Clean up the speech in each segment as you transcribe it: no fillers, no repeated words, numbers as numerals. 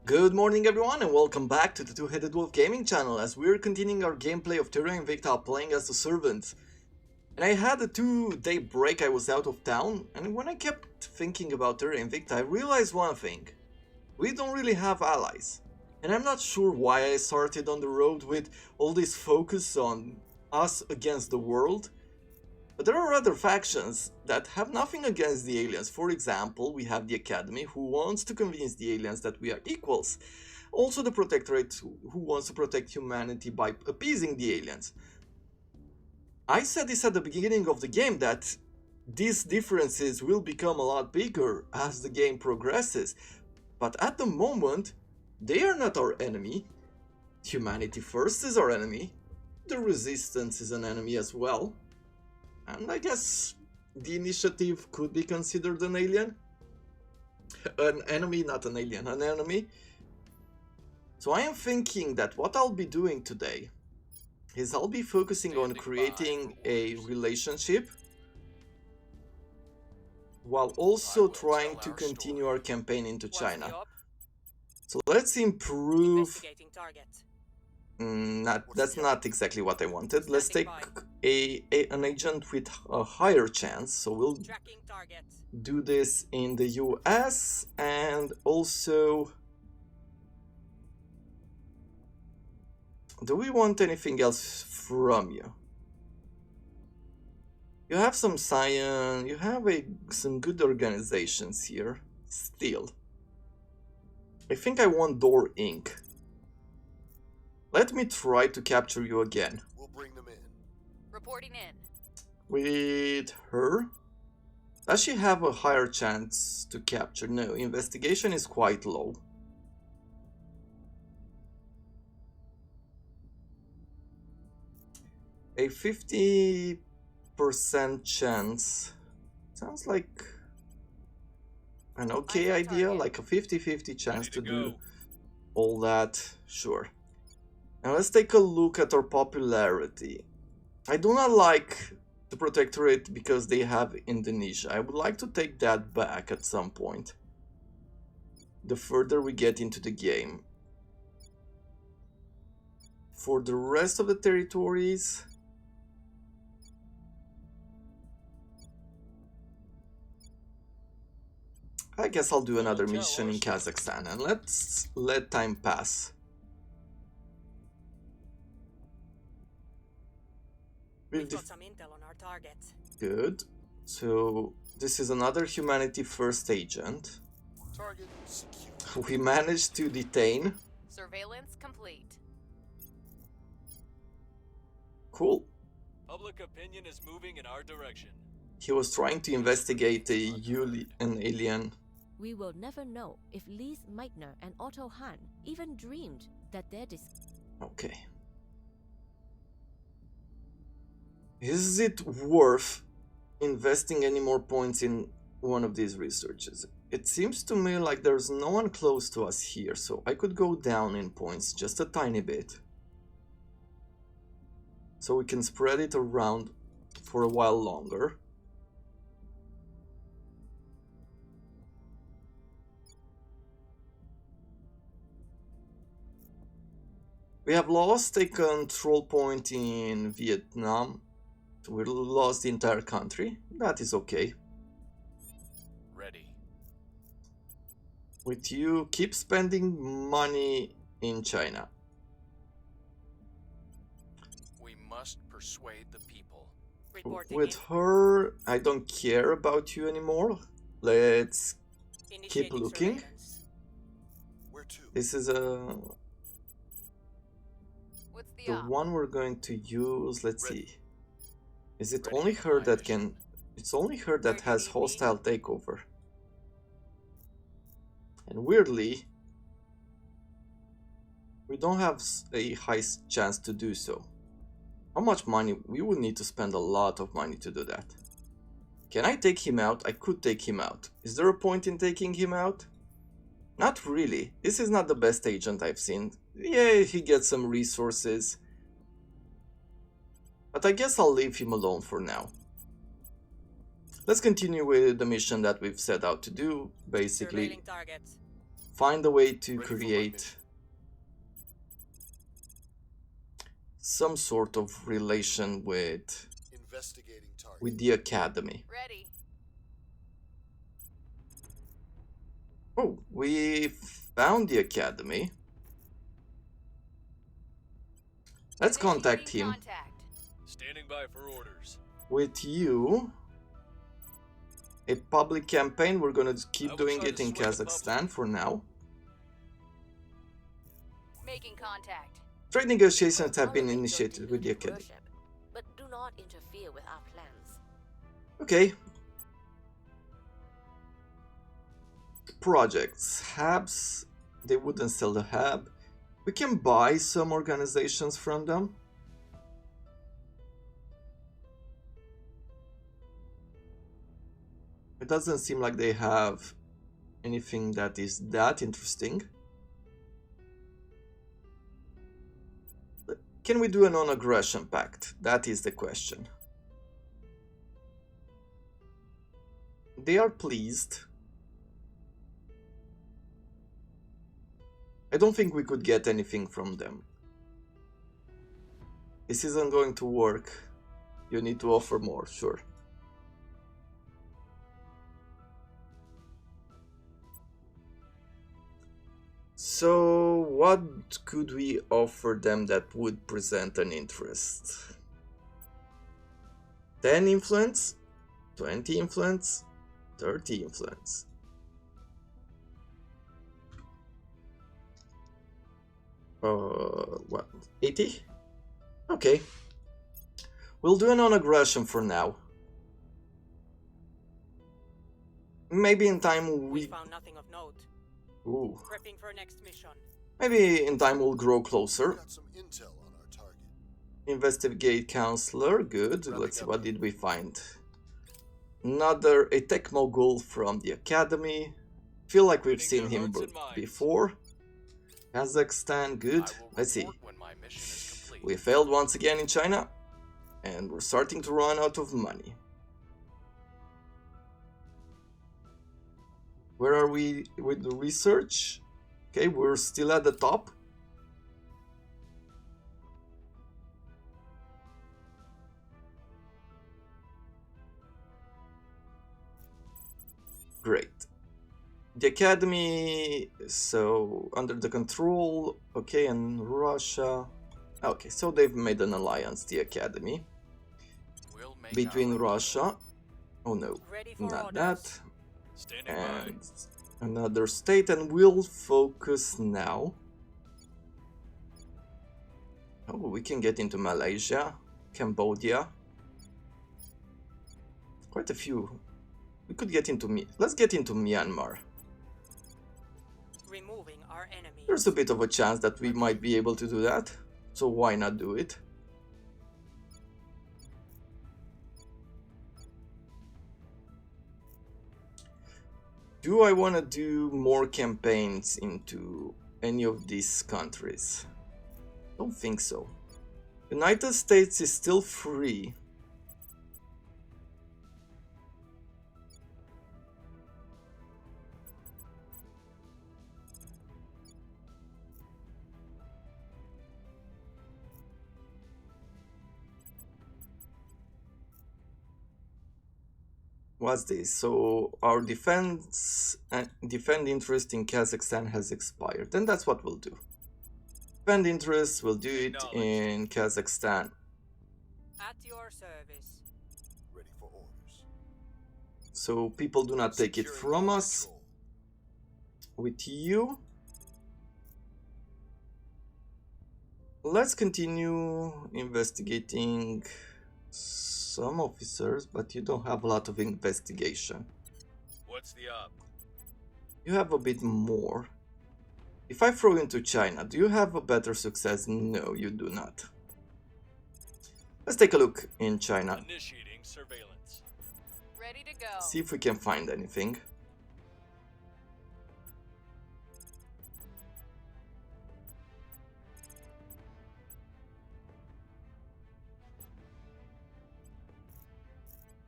Good morning everyone and welcome back to the Two-Headed Wolf Gaming channel as we're continuing our gameplay of Terra Invicta playing as the Servant. And I had a 2-day break, I was out of town, and when I kept thinking about Terra Invicta I realized one thing. We don't really have allies. And I'm not sure why I started on the road with all this focus on us against the world. But there are other factions that have nothing against the aliens. For example, we have the Academy, who wants to convince the aliens that we are equals. Also the Protectorate, who wants to protect humanity by appeasing the aliens. I said this at the beginning of the game that these differences will become a lot bigger as the game progresses. But at the moment, they are not our enemy. Humanity first is our enemy. The Resistance is an enemy as well. And I guess the Initiative could be considered an alien. An enemy, not an alien, an enemy. So I am thinking that what I'll be doing today is I'll be focusing on creating a relationship while also trying to continue our campaign into China. So let's improve... that's not exactly what I wanted. Let's take an agent with a higher chance. So we'll do this in the US and also... Do we want anything else from you? You have some science, you have some good organizations here, still. I think I want Door Inc. Let me try to capture you again. We'll bring them in. Reporting in. With her? Does she have a higher chance to capture? No, investigation is quite low. A 50% chance. Sounds like an okay idea, like a 50-50 chance to do all that, sure. Now let's take a look at our popularity. I do not like the Protectorate because they have Indonesia. I would like to take that back at some point, the further we get into the game. For the rest of the territories, I guess I'll do another mission in Kazakhstan and let's let time pass. We've got some intel on our target. Good. So this is another Humanity First agent. Target secure. We managed to detain. Surveillance complete. Cool. Public opinion is moving in our direction. He was trying to investigate an alien. We will never know if Lise Meitner and Otto Hahn even dreamed that their Okay. Is it worth investing any more points in one of these researches? It seems to me like there's no one close to us here, so I could go down in points just a tiny bit. So we can spread it around for a while longer. We have lost a control point in Vietnam. We lost the entire country. That is okay. Ready. With you, keep spending money in China. We must persuade the people. Reporting With in. her, I don't care about you anymore. Let's keep Initiating looking. surveillance. Where to? This is What's the the op? one we're going to use. Let's Ready. see. Is it Ready only for her my that mission. can... It's only her that has hostile takeover. And weirdly, we don't have a high chance to do so. How much money? We would need to spend a lot of money to do that. Can I take him out? I could take him out. Is there a point in taking him out? Not really. This is not the best agent I've seen. Yeah, he gets some resources. But I guess I'll leave him alone for now. Let's continue with the mission that we've set out to do. Basically, Surveilling targets. find a way to Ready for my create mission. some sort of relation Investigating target. with the academy. Ready. Oh, we found the academy. Let's contact Initiating him. Contact. Standing by for orders. With you, a public campaign. We're gonna I keep will doing try it to in sway the Kazakhstan for now. Making contact. Trade negotiations have been Tolerate your initiated with the deluded academy. worship, but do not interfere with our plans. Okay. Projects. Hubs. They wouldn't sell the hub. We can buy some organizations from them. It doesn't seem like they have anything that is that interesting. Can we do a non-aggression pact? That is the question. They are pleased. I don't think we could get anything from them. This isn't going to work. You need to offer more, sure. So, what could we offer them that would present an interest? 10 influence? 20 influence? 30 influence? What? 80? Okay. We'll do a non-aggression for now. Maybe in time We we... found nothing of note. Ooh. Prepping for next mission. Maybe in time we'll grow closer. Got some intel on our target. Investigate counselor, good. Let's see, what did we find? A tech mogul from the academy. Feel like we've Winning seen their him hearts and minds. before. Kazakhstan, good. I will Let's see. report when my mission is complete. We failed once again in China, and we're starting to run out of money. Where are we with the research? Okay, we're still at the top. Great. The academy, so under the control, okay, and Russia. Okay, so they've made an alliance, the academy, We'll make between our- Russia. Oh no, Ready for not orders. that. Standing And by. another state, and we'll focus now. Oh, we can get into Malaysia, Cambodia. Quite a few. We could get into let's get into Myanmar. Removing our enemies. There's a bit of a chance that we might be able to do that, so why not do it? Do I want to do more campaigns into any of these countries? Don't think so. United States is still free. What's this? So our defend interest in Kazakhstan has expired, and that's what we'll do. Defend interest, we'll do it in Kazakhstan. At your service. Ready for orders. So people do not take it Securing from our us. control. With you, let's continue investigating some officers, but you don't have a lot of investigation. What's the op? You have a bit more. If I throw into China, do you have a better success? No, you do not. Let's take a look in China. Initiating surveillance. Ready to go. See if we can find anything.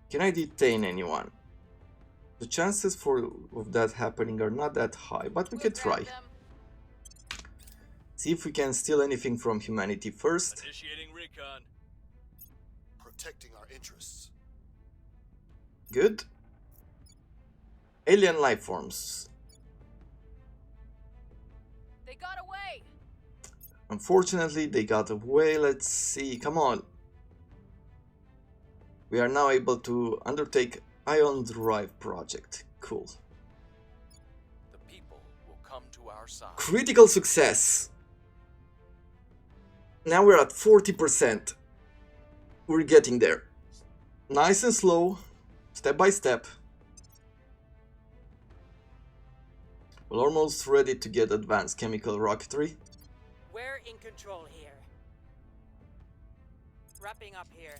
Can I detain anyone? The chances of that happening are not that high, but we We'll could grab try. them. See if we can steal anything from humanity first. Initiating recon. Protecting our interests. Good. Alien life forms. They got away. Unfortunately, they got away. Let's see. Come on. We are now able to undertake Ion Drive project. Cool. The people will come to our side. Critical success. Now we're at 40%. We're getting there. Nice and slow. Step by step. We're almost ready to get advanced chemical rocketry. We're in control here. Wrapping up here.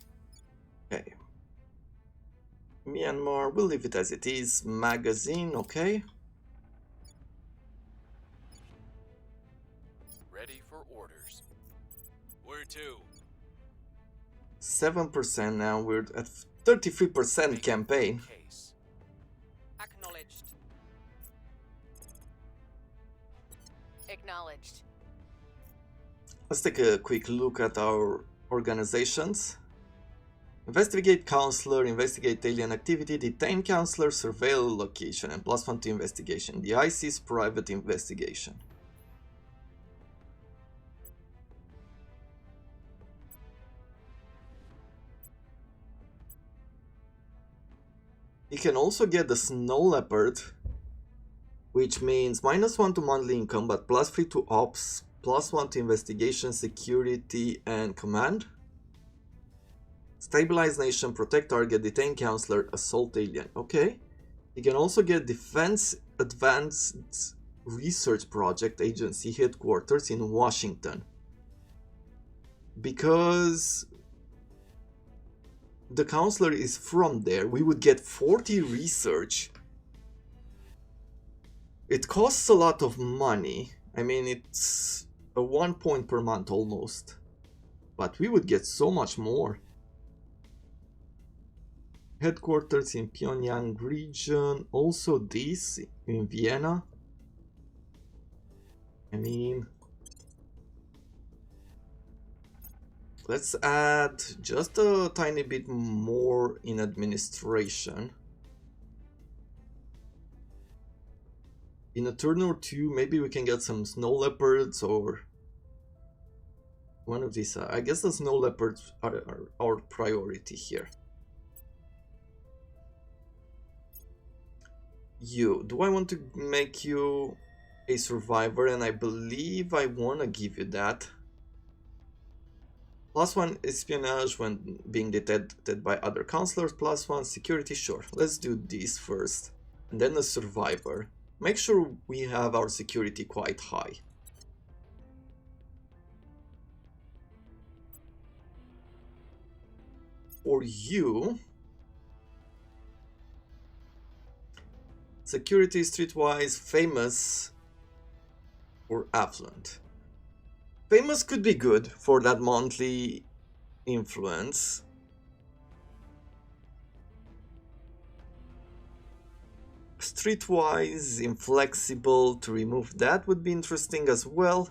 Okay. Myanmar, we'll leave it as it is. Magazine, okay. Ready for orders. Where to? 7% now, we're at 33% campaign. Case. Acknowledged. Acknowledged. Let's take a quick look at our organizations. Investigate Counselor, investigate alien activity, detain Counselor, surveil location, and +1 to investigation. The IC's private investigation. You can also get the Snow Leopard, which means -1 to monthly income, but +3 to ops, +1 to investigation, security, and command. Stabilize nation, protect target, detain counselor, assault alien. Okay. You can also get Defense Advanced Research Project Agency headquarters in Washington. Because the counselor is from there, we would get 40 research. It costs a lot of money. I mean, it's a 1 point per month almost. But we would get so much more. Headquarters in Pyongyang region. Also this in Vienna. I mean, let's add just a tiny bit more in administration. In a turn or two, maybe we can get some snow leopards or one of these. I guess the snow leopards are our priority here. You, do I want to make you a survivor? And I believe I want to give you that. +1 espionage when being detected by other counselors, +1 security, sure. Let's do this first. And then a survivor. Make sure we have our security quite high. For you, security streetwise, famous or affluent. Famous could be good for that monthly influence. Streetwise, inflexible, to remove that would be interesting as well.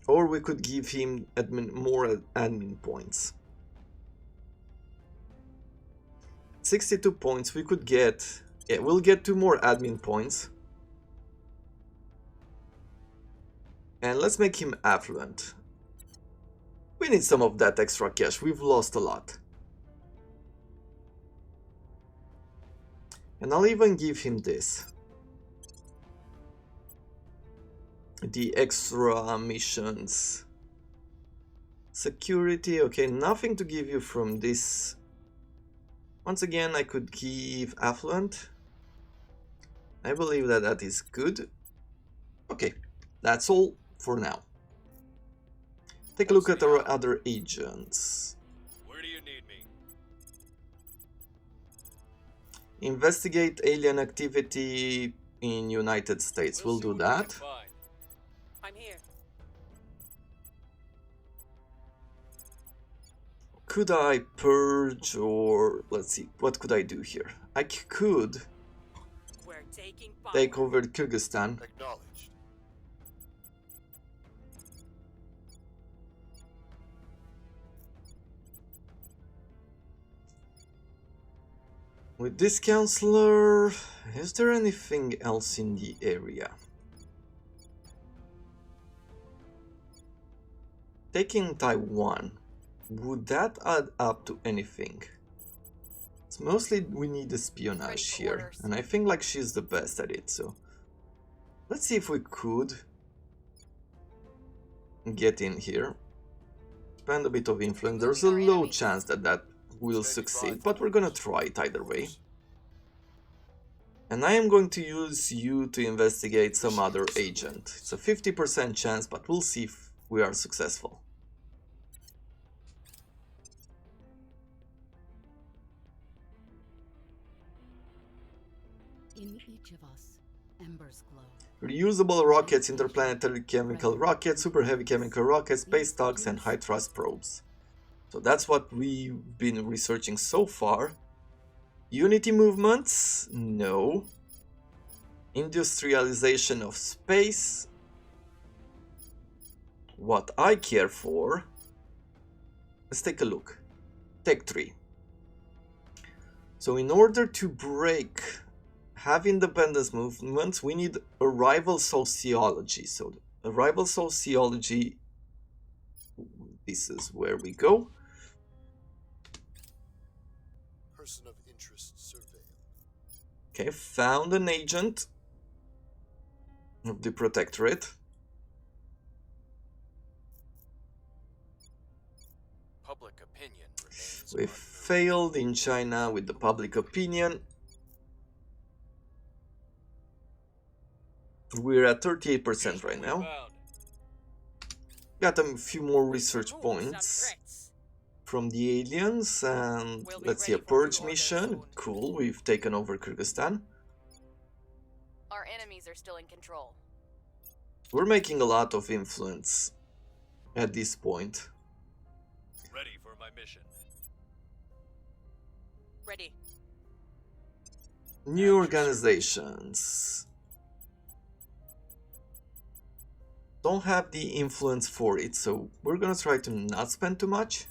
Or we could give him more admin points. 62 points we could get. Yeah, we'll get 2 more admin points. And let's make him affluent. We need some of that extra cash. We've lost a lot. And I'll even give him this. The extra missions. Security, okay, nothing to give you from this. Once again, I could give affluent. I believe that that is good. Okay, that's all for now. Take a look at our other agents. Where do you need me? Investigate alien activity in United States. We'll see do what we can that. find. I'm here. Could I purge, or let's see, what could I do here? I could We're taking power. take over Kyrgyzstan. Acknowledged. With this counselor, is there anything else in the area? Taking Taiwan, would that add up to anything? It's mostly we need espionage Ready for here, orders. and I think like she's the best at it, so let's see if we could get in here. Spend a bit of influence. There's a Removing our low enemies. chance that that will succeed, but we're gonna try it either way. And I am going to use you to investigate some other agent. It's a 50% chance, but we'll see if we are successful. In each of us, embers glow. Reusable rockets, interplanetary chemical rockets, super heavy chemical rockets, space tugs, and high thrust probes. So that's what we've been researching so far. Unity movements? No. Industrialization of space? What I care for? Let's take a look. Tech tree. So in order to break have independence movements, we need arrival sociology. So arrival sociology, this is where we go. Person of interest surveilled. Okay, found an agent of the Protectorate. Public opinion remains We unknown. failed in China with the public opinion. We're at 38% right now. Got a few more research Remove some points threats. from the aliens, and We'll be let's see, a ready for purge new orders mission. soon. Cool, we've taken over Kyrgyzstan. Our enemies are still in control. We're making a lot of influence at this point. Ready for my mission. Ready. New organizations. Don't have the influence for it, so we're gonna try to not spend too much.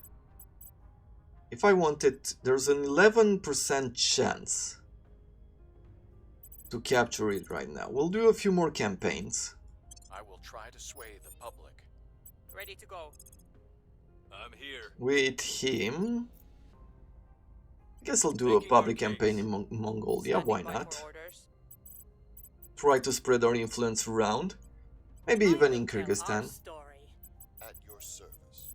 If I want it, there's an 11% chance to capture it right now. We'll do a few more campaigns. I will try to sway the public. Ready to go. I'm here. With him, I guess I'll do a public campaign in Mongolia, why Standing by not? for orders. Try to spread our influence around, maybe I even will in tell our Kyrgyzstan. story. At your service.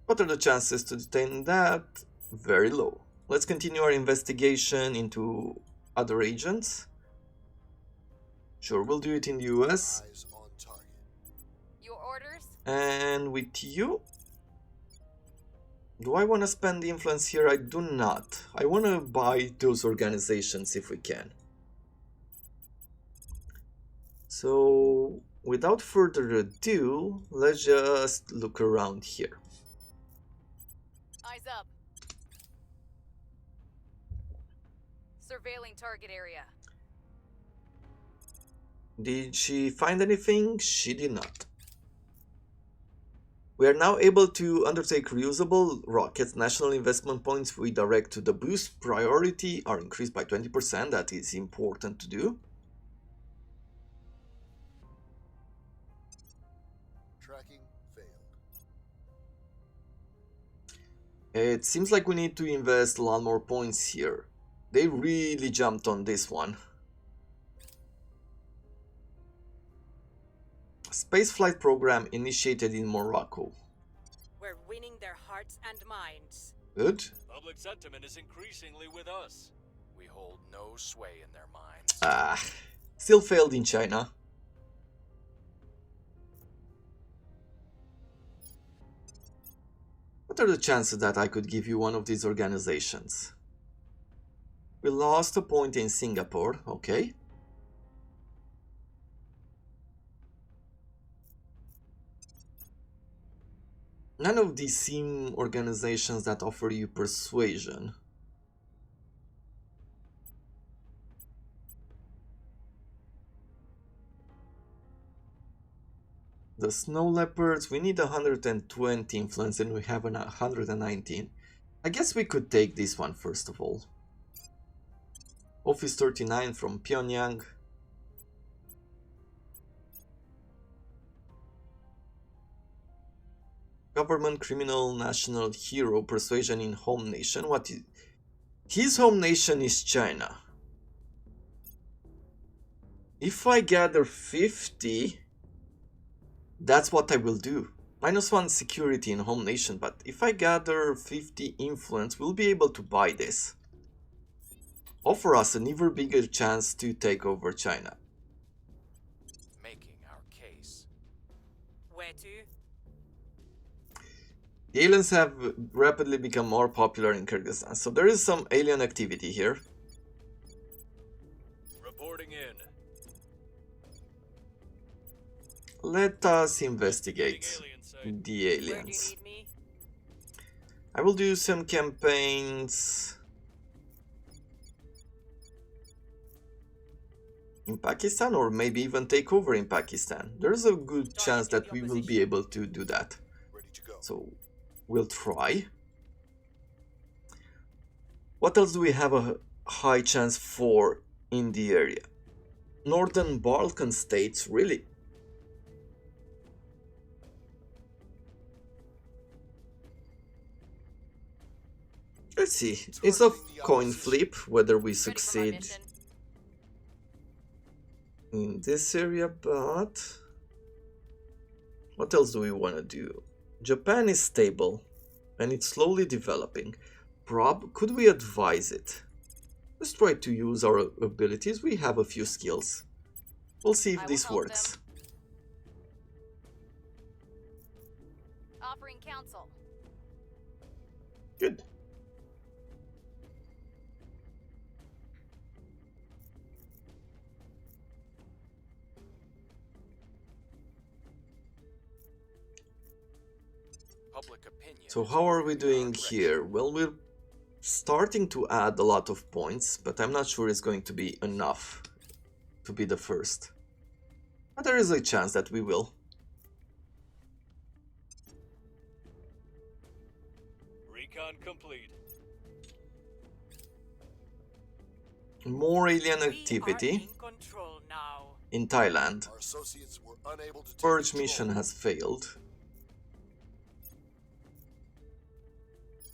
What are the chances to detain that? Very low. Let's continue our investigation into other agents. Sure, we'll do it in the US. Eyes on target. Your orders? And with you? Do I want to spend the influence here? I do not. I want to buy those organizations if we can. So, without further ado, let's just look around here. Eyes up. Surveilling target area. Did she find anything? She did not. We are now able to undertake reusable rockets. National investment points we direct to the boost priority are increased by 20%. That is important to do. Tracking failed. It seems like we need to invest a lot more points here. They really jumped on this one. Spaceflight program initiated in Morocco. We're winning their hearts and minds. Good. Public sentiment is increasingly with us. We hold no sway in their minds. Still failed in China. What are the chances that I could give you one of these organizations? We lost a point in Singapore, okay. None of these seem organizations that offer you persuasion. The Snow Leopards, we need 120 influence and we have 119. I guess we could take this one first of all. Office 39 from Pyongyang. Government criminal national hero persuasion in home nation. What is his home nation is China. If I gather 50, that's what I will do. -1 security in home nation, but if I gather 50 influence, we'll be able to buy this. Offer us an even bigger chance to take over China. Making our case. Where to? The aliens have rapidly become more popular in Kyrgyzstan, so there is some alien activity here. Reporting in. Let us investigate Alien site. the Where do you aliens. need me? I will do some campaigns in Pakistan, or maybe even take over in Pakistan. There's a good chance that we will be able to do that. Ready to go. So we'll try. What else do we have a high chance for in the area? Northern Balkan states, really? Let's see. It's a coin flip whether we Ready for my succeed mission? in this area, but what else do we want to do? Japan is stable and it's slowly developing. Could we advise it? Let's try to use our abilities. We have a few skills. We'll see I if will this help works. Offering counsel. Good. Public opinion. So is how are we moving in our doing direction. here? Well, we're starting to add a lot of points, but I'm not sure it's going to be enough to be the first. But there is a chance that we will. Recon complete. More alien We are activity in control now. in Thailand. Our associates were unable to take Purge control. mission has failed.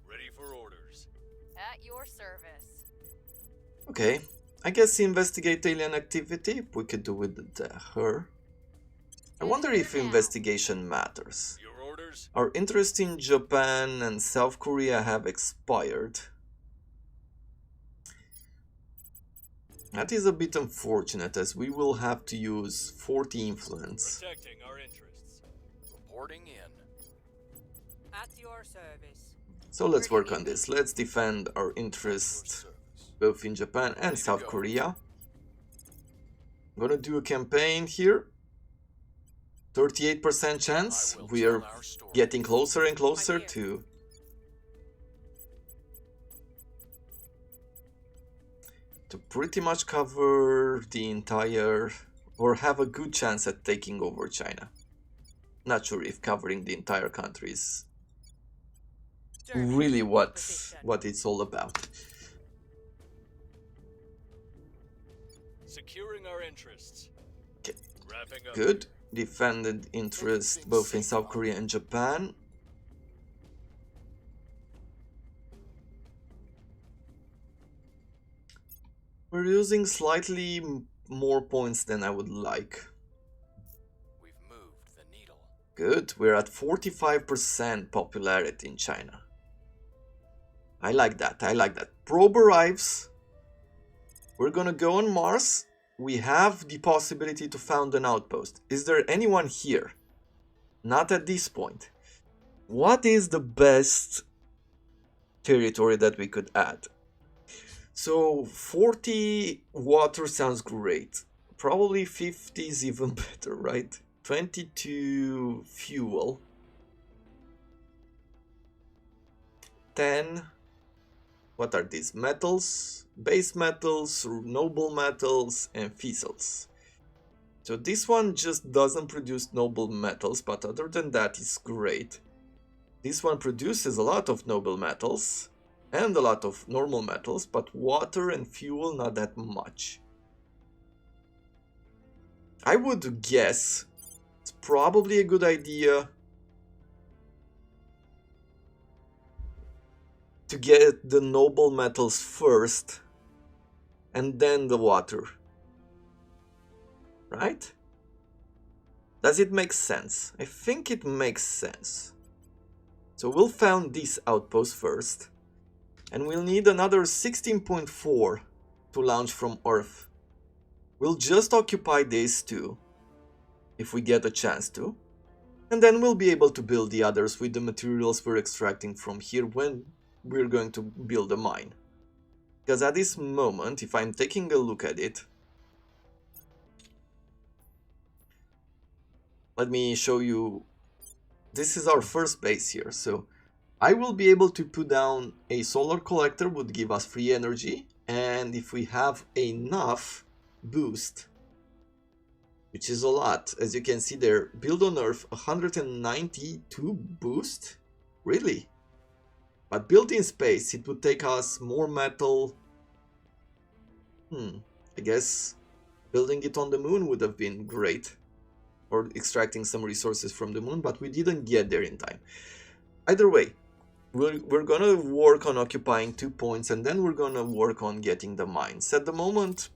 Ready for orders. At your service. Okay, I guess investigate alien activity. We could do with her. I wonder if investigation matters. Your orders. Our interest in Japan and South Korea have expired. That is a bit unfortunate, as we will have to use 40 influence. Protecting our interests. Reporting in. At your service. So let's work on this. Let's defend our Your interest service. both in Japan and Ready to South go. Korea. I'm gonna do a campaign here. 38% chance. I will We tell are our story. getting closer and closer I'm here. to pretty much cover the entire, or have a good chance at taking over China. Not sure if covering the entire country is Turning really what position. it's all about. Securing our interests. 'Kay. Wrapping up. Good. Defended interest both in South Korea and Japan. We're using slightly more points than I would like. We've moved the needle. Good. We're at 45% popularity in China. I like that. I like that. Probe arrives. We're gonna go on Mars. We have the possibility to found an outpost. Is there anyone here? Not at this point. What is the best territory that we could add? So 40 water sounds great. Probably 50 is even better, right? 22 fuel. 10. What are these? Metals, base metals, noble metals, and fizzles. So this one just doesn't produce noble metals, but other than that, it's great. This one produces a lot of noble metals and a lot of normal metals, but water and fuel not that much. I would guess it's probably a good idea to get the noble metals first and then the water. Right? Does it make sense? I think it makes sense. So we'll found this outpost first, and we'll need another 16.4 to launch from Earth. We'll just occupy these two, if we get a chance to, and then we'll be able to build the others with the materials we're extracting from here when we're going to build a mine. Because at this moment, if I'm taking a look at it, let me show you, this is our first base here, so I will be able to put down a solar collector, would give us free energy, and if we have enough boost, which is a lot, as you can see there, build on Earth 192 boost, really? But built in space, it would take us more metal. I guess building it on the moon would have been great, or extracting some resources from the moon, but we didn't get there in time. Either way, we're gonna work on occupying 2 points, and then we're gonna work on getting the mines. At the moment,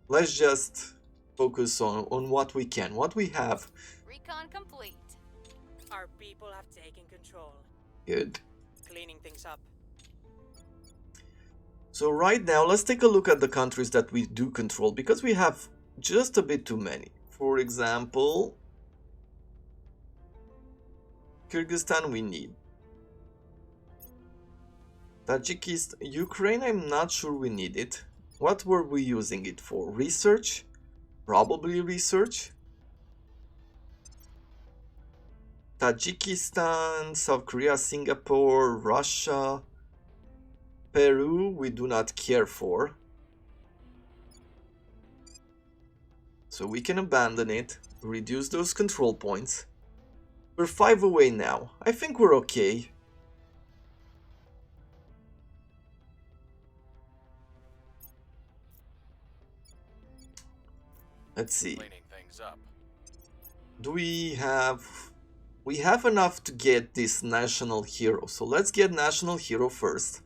let's just focus on what we can, what we have. Recon complete. Our people have taken control. Good. Cleaning things up. So right now, let's take a look at the countries that we do control, because we have just a bit too many. For example, Kyrgyzstan we need. Tajikistan, Ukraine, I'm not sure we need it. What were we using it for? Research? Probably research. Tajikistan, South Korea, Singapore, Russia, Peru we do not care for. So we can abandon it, reduce those control points. We're 5 away now. I think we're okay. Let's see. Cleaning things up. Do we have enough to get this national hero. So let's get national hero first.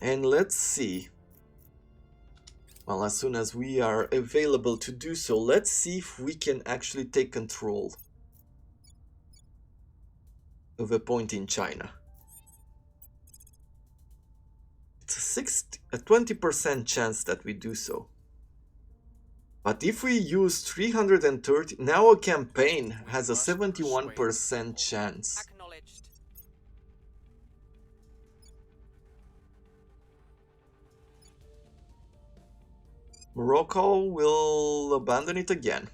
And let's see. Well, as soon as we are available to do so, let's see if we can actually take control of a point in China. It's a 20% chance that we do so. But if we use 330, now a campaign has a 71% chance. Acknowledged. Morocco will abandon it again.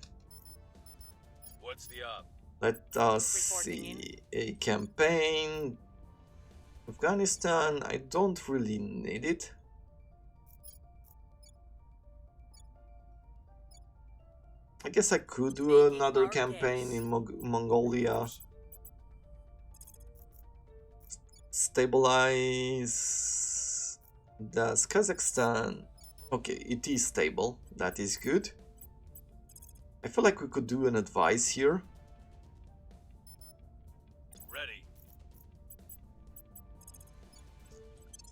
What's the up? Let us Reporting see. A campaign. Afghanistan, I don't really need it. I guess I could do another campaign in Mongolia. Stabilize. Does Kazakhstan? Okay, it is stable. That is good. I feel like we could do an advice here. Ready.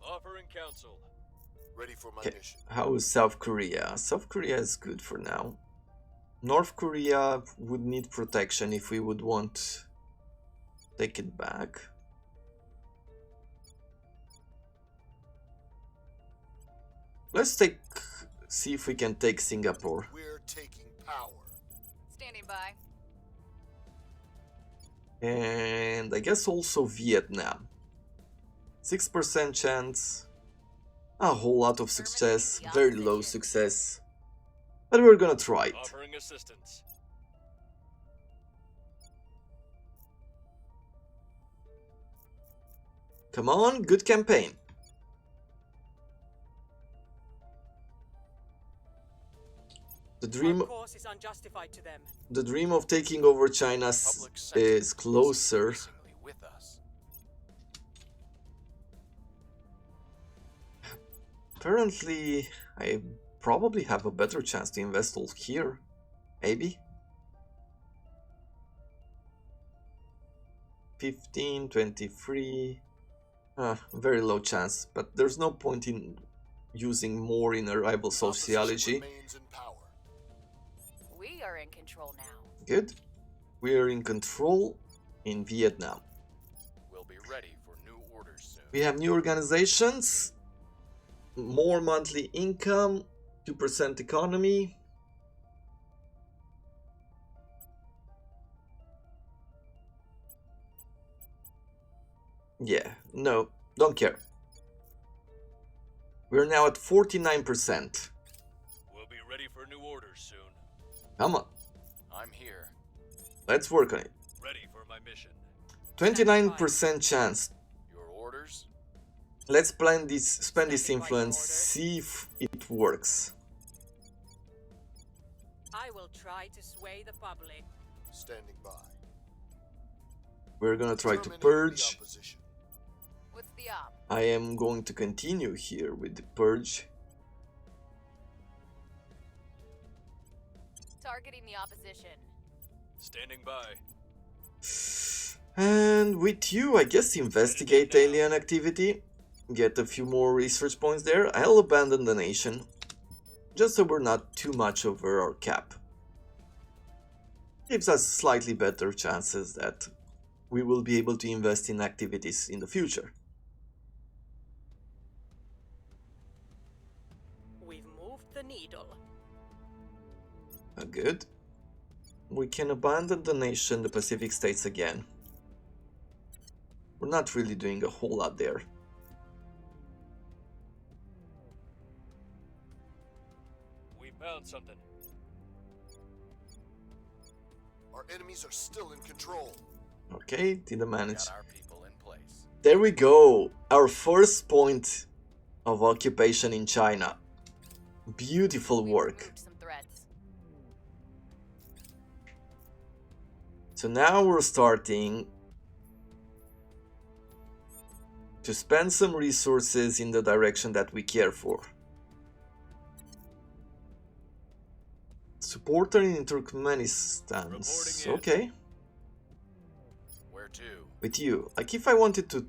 Offering counsel. Ready for my Okay, mission. how is South Korea? South Korea is good for now. North Korea would need protection if we would want to take it back. Let's see if we can take Singapore. We're taking power. Standing by. And I guess also Vietnam. 6% chance. A whole lot of success. Very low success. But we're gonna try it. Offering assistance. Come on, good campaign. Our cause is unjustified to them. The dream of taking over China Public sentiment is closer. increasingly with us. Apparently, I probably have a better chance to invest all here. Maybe. 15, 23. Very low chance, but there's no point in using more in a rival sociology. Remains in power. We are in control now. Good. We are in control in Vietnam. We'll be ready for new orders soon. We have new organizations, more monthly income, 2% economy. Yeah, no, don't care. We're now at 49%. We'll be ready for new orders soon. Come on, I'm here, let's work on it. ready for my mission. 29% chance. Your orders? Let's spend this Standing by your influence, order. see if it works. I will try to sway the public. Standing by. We're gonna try to Terminating the purge. opposition. What's the op? I am going to continue here with the purge. Targeting the opposition. Standing by. And with you, I guess investigate alien activity. Get a few more research points there. I'll abandon the nation. Just so we're not too much over our cap. Gives us slightly better chances that we will be able to invest in activities in the future. We've moved the needle. Good. We can abandon the nation, the Pacific States again. We're not really doing a whole lot there. We found something. Our enemies are still in control. Okay, didn't manage. Got our people in place. There we go. Our first point of occupation in China. Beautiful We work. removed some threats. So now we're starting to spend some resources in the direction that we care for. Supporter in Turkmenistan. Reporting in. Okay, Where to? with you. Like if I wanted to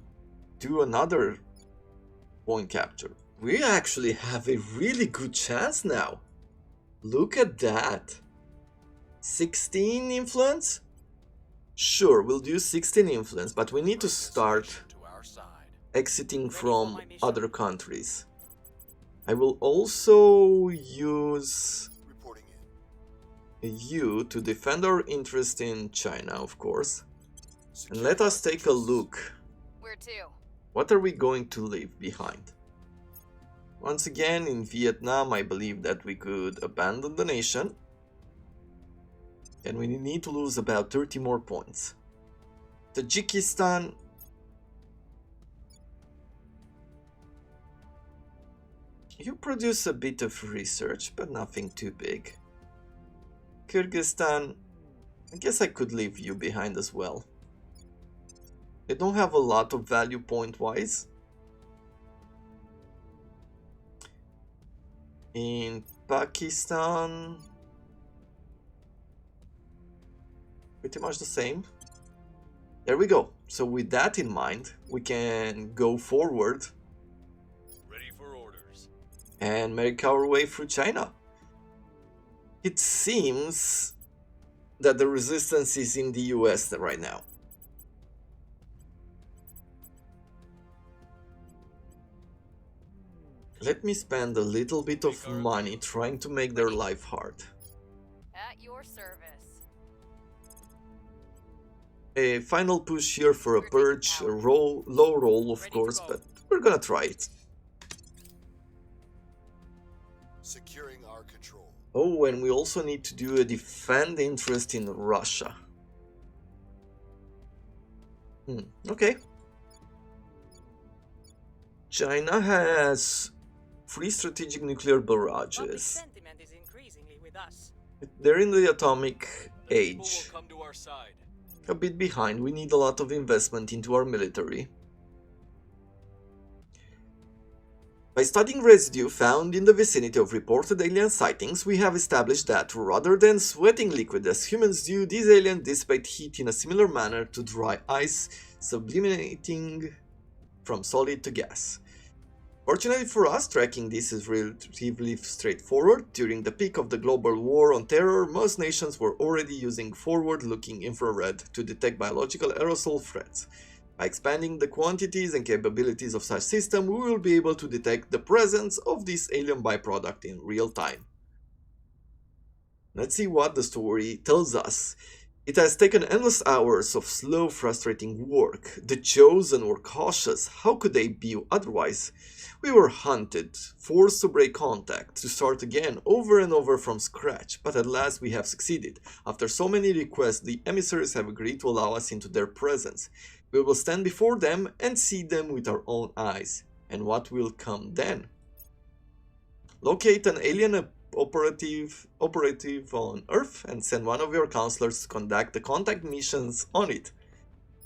do another point capture, we actually have a really good chance now. Look at that. 16 influence? Sure, we'll do 16 influence, but we need to start To our side. exiting Ready for from my mission. other countries. I will also use Reporting in. you to defend our interest in China, of course. And Securing let us our take a interests. look. Where to? What are we going to leave behind? Once again, in Vietnam, I believe that we could abandon the nation. And we need to lose about 30 more points. Tajikistan. You produce a bit of research, but nothing too big. Kyrgyzstan. I guess I could leave you behind as well. They don't have a lot of value point-wise. In Pakistan, pretty much the same. There we go. So with that in mind, we can go forward Ready for orders. and make our way through China. It seems that the resistance is in the US right now. Let me spend a little bit of money trying to make their life hard. At your service. A final push here for a purge, a low roll of Ready to course, go. but we're gonna try it. Securing our control. Oh, and we also need to do a defend interest in Russia. Okay. China has 3 strategic nuclear Public barrages. sentiment is increasingly with us. They're in the atomic The people age. will come to our side. A bit behind, we need a lot of investment into our military. By studying residue found in the vicinity of reported alien sightings, we have established that, rather than sweating liquid as humans do, these aliens dissipate heat in a similar manner to dry ice, sublimating from solid to gas. Fortunately for us, tracking this is relatively straightforward. During the peak of the global war on terror, most nations were already using forward-looking infrared to detect biological aerosol threats. By expanding the quantities and capabilities of such system, we will be able to detect the presence of this alien byproduct in real time. Let's see what the story tells us. It has taken endless hours of slow, frustrating work. The Chosen were cautious. How could they be otherwise? We were hunted, forced to break contact, to start again over and over from scratch, but at last we have succeeded. After so many requests, the emissaries have agreed to allow us into their presence. We will stand before them and see them with our own eyes. And what will come then? Locate an alien operative on Earth and send one of your counselors to conduct the contact missions on it.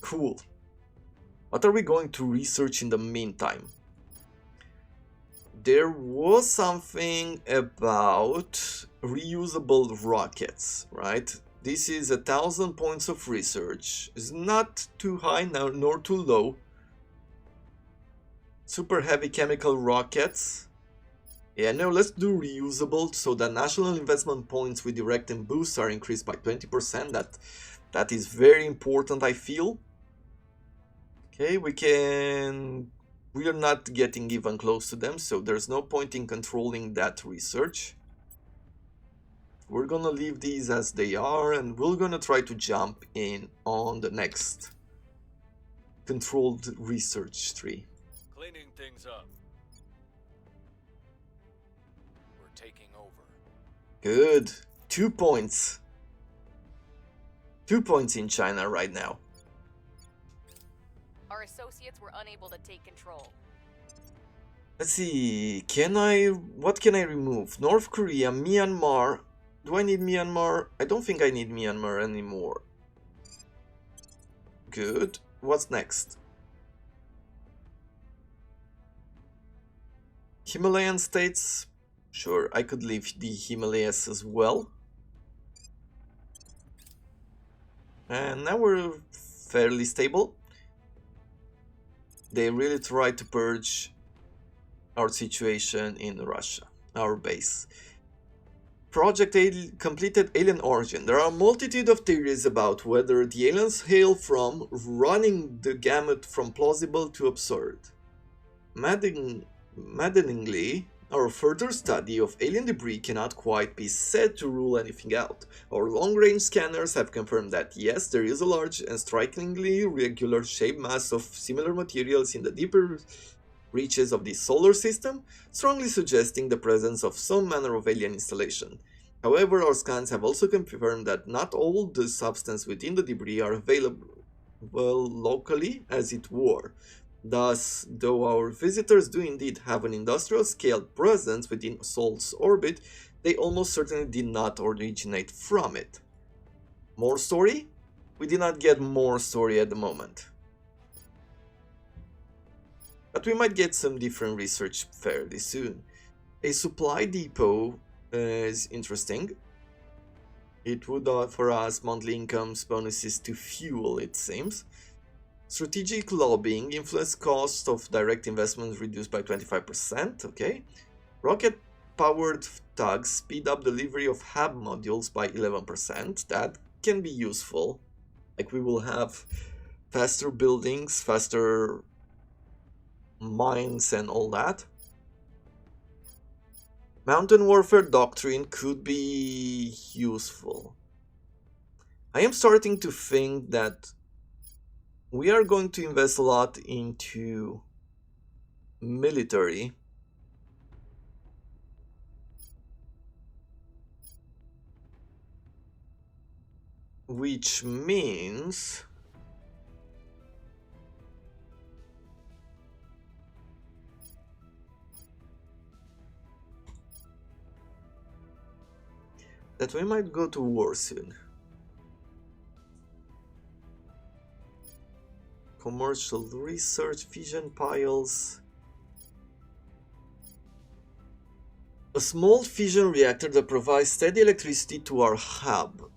Cool. What are we going to research in the meantime? There was something about reusable rockets, right? This is 1,000 points of research. It's not too high now, nor too low. Super heavy chemical rockets. Yeah, no, let's do reusable so that national investment points with direct and boosts are increased by 20%. That is very important, I feel. Okay, we are not getting even close to them, so there's no point in controlling that research. We're gonna leave these as they are, and we're gonna try to jump in on the next controlled research tree. Cleaning things up. We're taking over. Good. 2 points. 2 points in China right now. Our associates were unable to take control. Let's see, what can I remove? North Korea, Myanmar. Do I need Myanmar? I don't think I need Myanmar anymore. Good. What's next? Himalayan states. Sure, I could leave the Himalayas as well. And now we're fairly stable. They really tried to purge our situation in Russia, our base. Project completed alien origin. There are a multitude of theories about whether the aliens hail from, running the gamut from plausible to absurd. Maddeningly, our further study of alien debris cannot quite be said to rule anything out. Our long-range scanners have confirmed that yes, there is a large and strikingly regular shaped mass of similar materials in the deeper reaches of the solar system, strongly suggesting the presence of some manner of alien installation. However, our scans have also confirmed that not all the substance within the debris are available locally, as it were. Thus, though our visitors do indeed have an industrial-scale presence within Sol's orbit, they almost certainly did not originate from it. More story? We did not get more story at the moment. But we might get some different research fairly soon. A supply depot is interesting. It would offer us monthly incomes bonuses to fuel, it seems. Strategic lobbying, influence cost of direct investments reduced by 25%, okay. Rocket-powered tugs speed up delivery of hub modules by 11%, that can be useful. Like, we will have faster buildings, faster mines and all that. Mountain warfare doctrine could be useful. I am starting to think that we are going to invest a lot into military. Which means that we might go to war soon. Commercial research, fission piles. A small fission reactor that provides steady electricity to our hub.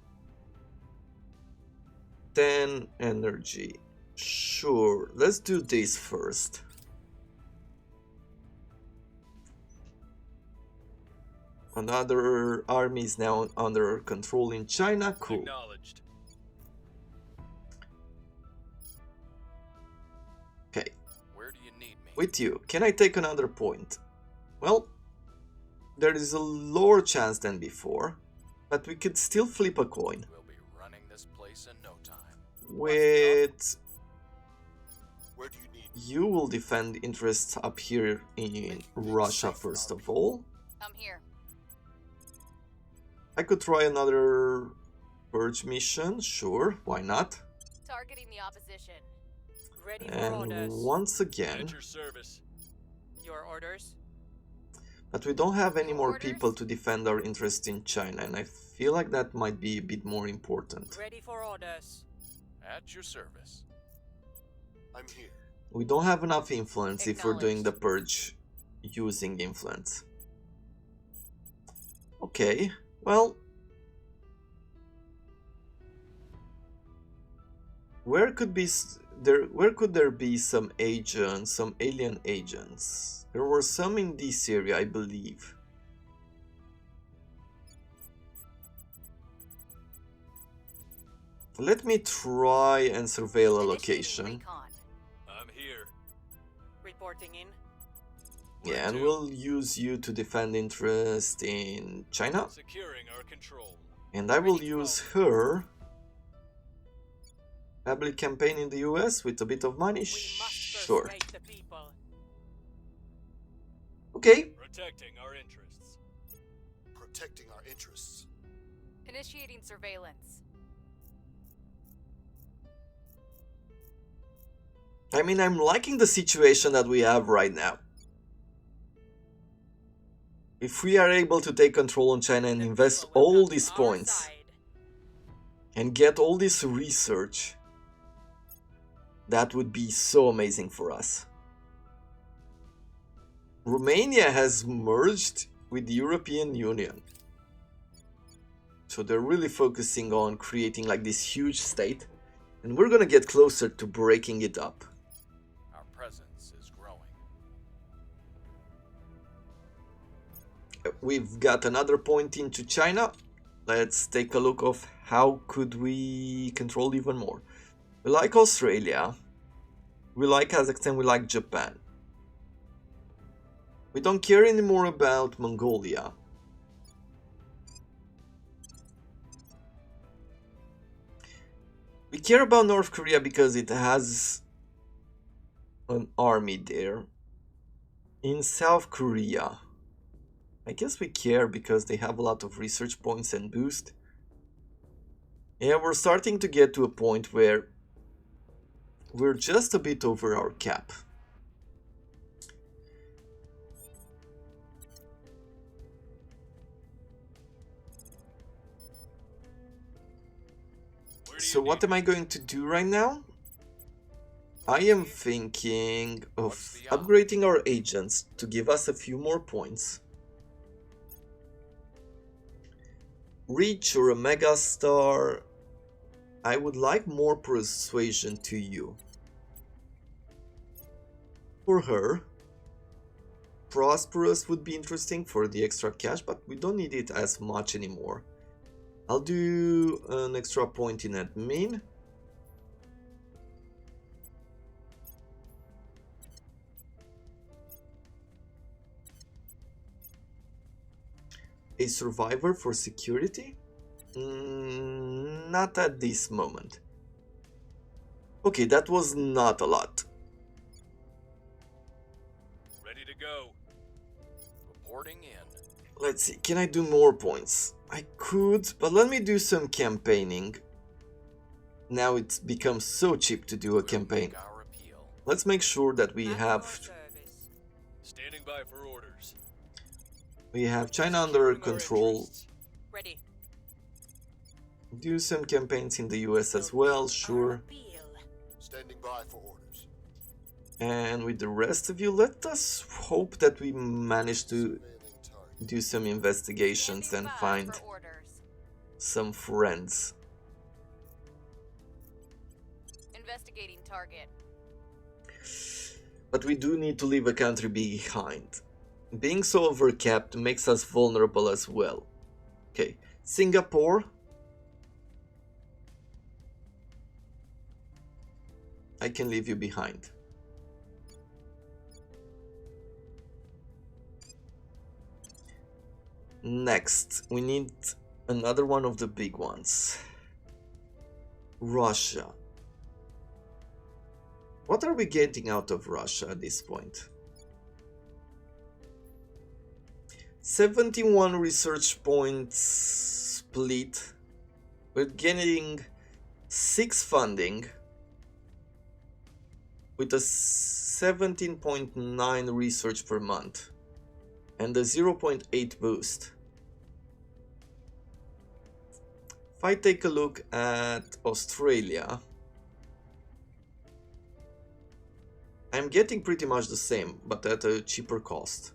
10 energy. Sure, let's do this first. Another army is now under control in China. Cool. Acknowledged. Okay. Where do you need me? With you, can I take another point? Well, there is a lower chance than before, but we could still flip a coin. We'll be running this place in no time. With Where do you need me? you will defend interests up here in Russia first of all. I'm here. I could try another purge mission, sure, why not? Targeting the opposition. Ready for And orders. once again, At your service. Your orders? but we don't have any more Orders? people to defend our interests in China, and I feel like that might be a bit more important. Ready for orders. At your service. I'm here. We don't have enough influence if we're doing the purge using influence. Okay, well, where could there be some agents, some alien agents? There were some in this area, I believe. Let me try and surveil a Initiating location. recon. I'm here. Reporting in. Yeah, and we'll use you to defend interest in China. Securing our control. And I will Ready to use her. Public campaign in the US with a bit of money? We must Sure. persuade the people. Okay. Protecting our interests. Protecting our interests. Initiating surveillance. I mean, I'm liking the situation that we have right now. If we are able to take control on China and The invest people will all come these to our points side. and get all this research, that would be so amazing for us. Romania has merged with the European Union. So they're really focusing on creating like this huge state, and we're gonna get closer to breaking it up. Our presence is growing. We've got another point into China. Let's take a look of how could we control even more. We like Australia. We like Kazakhstan. We like Japan. We don't care anymore about Mongolia. We care about North Korea because it has an army there. In South Korea, I guess we care because they have a lot of research points and boost. Yeah, we're starting to get to a point where we're just a bit over our cap. Where do So you what need am I going to do right now? I am thinking of What's the odds? upgrading our agents to give us a few more points. Reach or a megastar. I would like more persuasion to you. For her. Prosperous would be interesting for the extra cash, but we don't need it as much anymore. I'll do an extra point in admin. A survivor for security? Not at this moment. Okay, that was not a lot. Ready to go. Reporting in. Let's see, can I do more points? I could, but let me do some campaigning. Now it's become so cheap to do a campaign. Make our appeal. Let's make sure that we At your have service. Standing by for orders. China under Securing our control. interests. Ready. Do some campaigns in the US as well, sure. Standing by for orders. And with the rest of you, let us hope that we manage to Surveilling target. do some investigations and Standing by find for orders. some friends. Investigating target. But we do need to leave a country behind. Being so overcapped makes us vulnerable as well. Okay, Singapore. I can leave you behind. Next, we need another one of the big ones. Russia. What are we getting out of Russia at this point? 71 research points split. We're getting 6 funding with a 17.9 research per month and a 0.8 boost. If I take a look at Australia, I'm getting pretty much the same, but at a cheaper cost.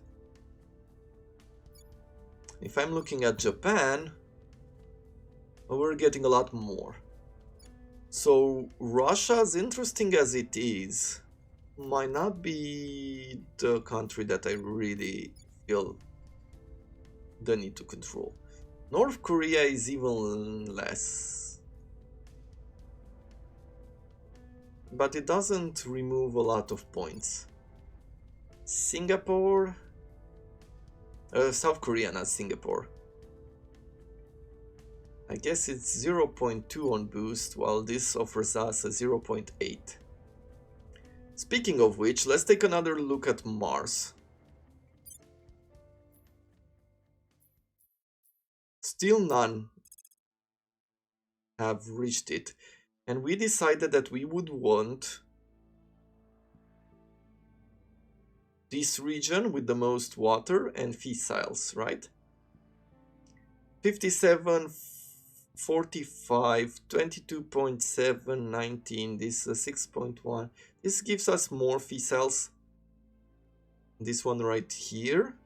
If I'm looking at Japan, we're getting a lot more. So Russia, as interesting as it is, might not be the country that I really feel the need to control. North Korea is even less. But it doesn't remove a lot of points. Singapore... South Korea, not Singapore. I guess it's 0.2 on boost, while this offers us a 0.8. Speaking of which, let's take another look at Mars. Still none have reached it, and we decided that we would want this region with the most water and fissiles, right? 57, 45, 22.7, 19, this is 6.1. This gives us more fissiles. This one right here.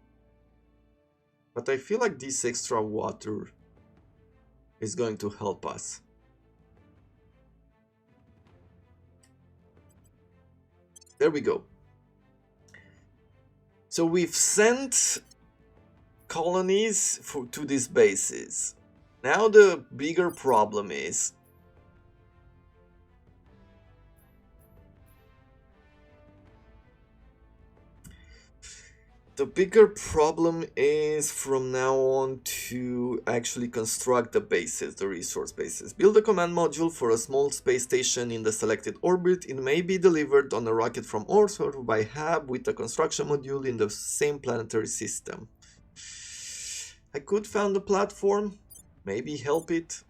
But I feel like this extra water is going to help us. There we go. So we've sent colonies to these bases. Now the bigger problem is from now on to actually construct the bases, the resource bases. Build a command module for a small space station in the selected orbit. It may be delivered on a rocket from Earth or by HAB with a construction module in the same planetary system. I could found a platform, maybe help it.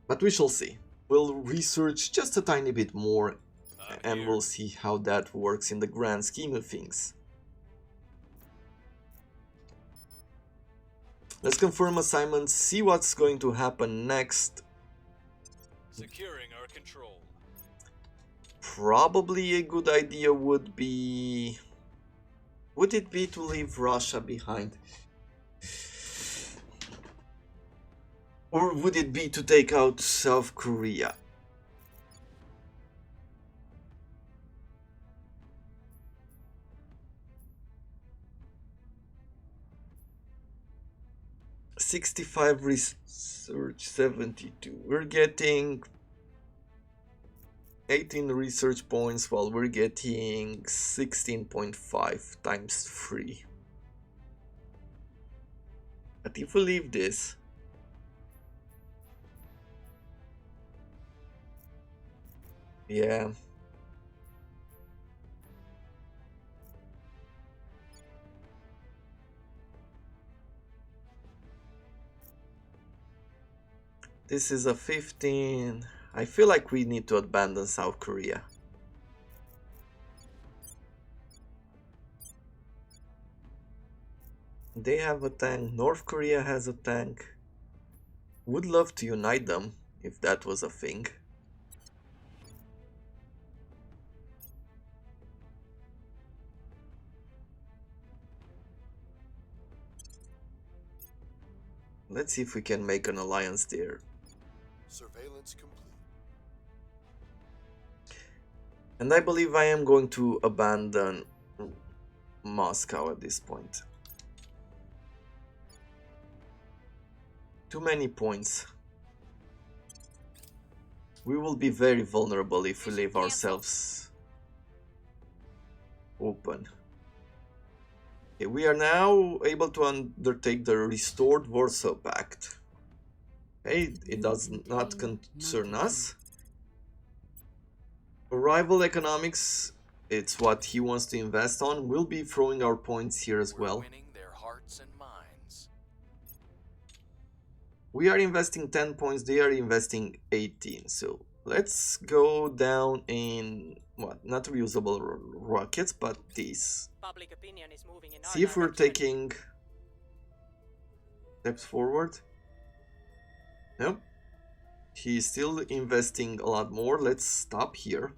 But we shall see. We'll research just a tiny bit more and we'll see how that works in the grand scheme of things. Let's confirm assignments, see what's going to happen next. Securing our control. Probably a good idea would be... Would it be to leave Russia behind? Or would it be to take out South Korea? $65 research, 72. We're getting 18 research points while we're getting 16.5 times 3. But if we leave this, yeah. This is a 15. I feel like we need to abandon South Korea. They have a tank. North Korea has a tank. Would love to unite them if that was a thing. Let's see if we can make an alliance there. Surveillance complete. And I believe I am going to abandon Moscow at this point. Too many points. We will be very vulnerable if we leave ourselves open. Okay, we are now able to undertake the restored Warsaw Pact. Okay, it does not concern us. Rival economics, it's what he wants to invest on. We'll be throwing our points here as well. Winning their hearts and minds. We are investing 10 points, they are investing 18. So let's go down in what? Not reusable rockets, but these. Public opinion is moving in our See if we're direction. taking steps forward. Nope. He's still investing a lot more. Let's stop here.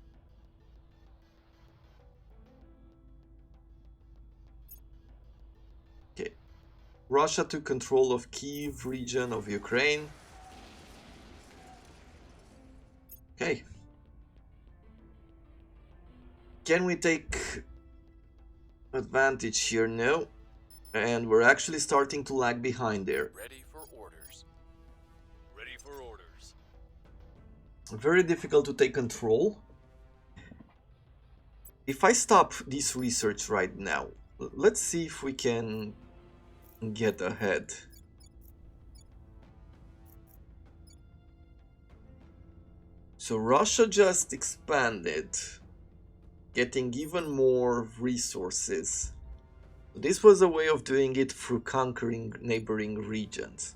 Okay. Russia took control of Kiev region of Ukraine. Okay. Can we take advantage here? No. And we're actually starting to lag behind there. Ready for orders. Ready for orders. Very difficult to take control. If I stop this research right now, let's see if we can get ahead. So Russia just expanded, getting even more resources. This was a way of doing it through conquering neighboring regions.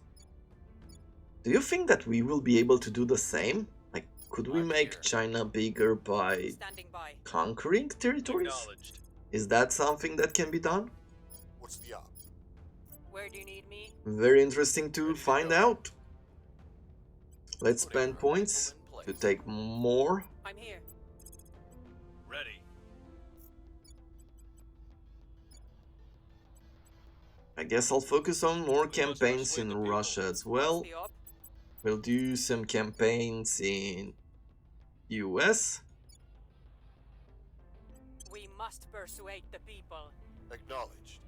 Do you think that we will be able to do the same? Like, could we I'm make here. China bigger by Standing by. conquering territories? Acknowledged. Is that something that can be done? What's the op? Where do you need me? Very interesting to Ready to find go. out. Let's Putting spend our points people in to place. take more. I'm here. Ready. I guess I'll focus on more We must campaigns persuade in the people. Russia as well. What's the op? We'll do some campaigns in US. We must persuade the people. Acknowledged.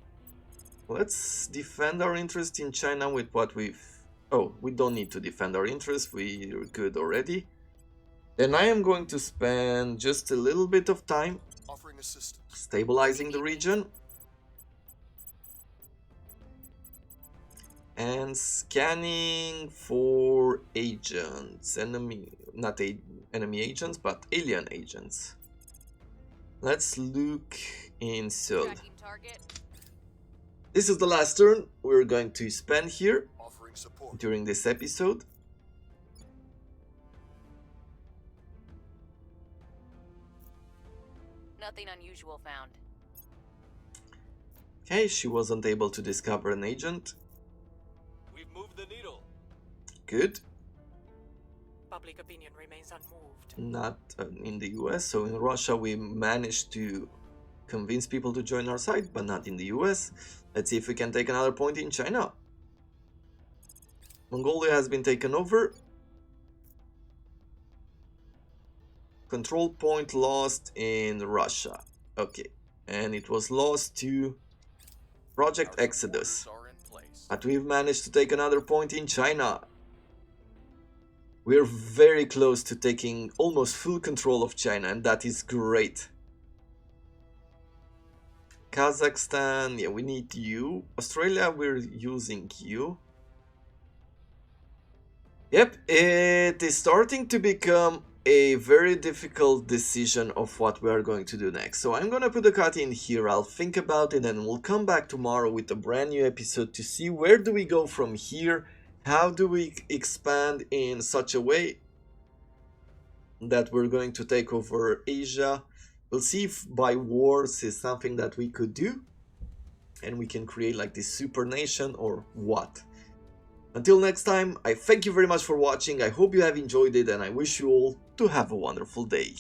Let's defend our interest in China with what we've... Oh, we don't need to defend our interest, we're good already. Then I am going to spend just a little bit of time Offering assistance. stabilizing the region and scanning for agents, not enemy agents, but alien agents. Let's look in Seoul. Tracking target. This is the last turn we're going to spend here Offering support. during this episode. Nothing unusual found. Okay, she wasn't able to discover an agent. We've moved the needle. Good. Public opinion remains unmoved. Not in the US. So in Russia we managed to convince people to join our side, but not in the US. Let's see if we can take another point in China. Mongolia has been taken over. Control point lost in Russia. Okay. And it was lost to Project Our Exodus. supporters are in place. But we've managed to take another point in China. We're very close to taking almost full control of China, and that is great. Kazakhstan, yeah, we need you. Australia, we're using you. Yep, it is starting to become a very difficult decision of what we are going to do next. So I'm gonna put a cut in here, I'll think about it, and we'll come back tomorrow with a brand new episode to see where do we go from here, how do we expand in such a way that we're going to take over Asia. We'll see if by wars is something that we could do. and we can create like this super nation or what. Until next time, I thank you very much for watching, I hope you have enjoyed it, and I wish you all to have a wonderful day.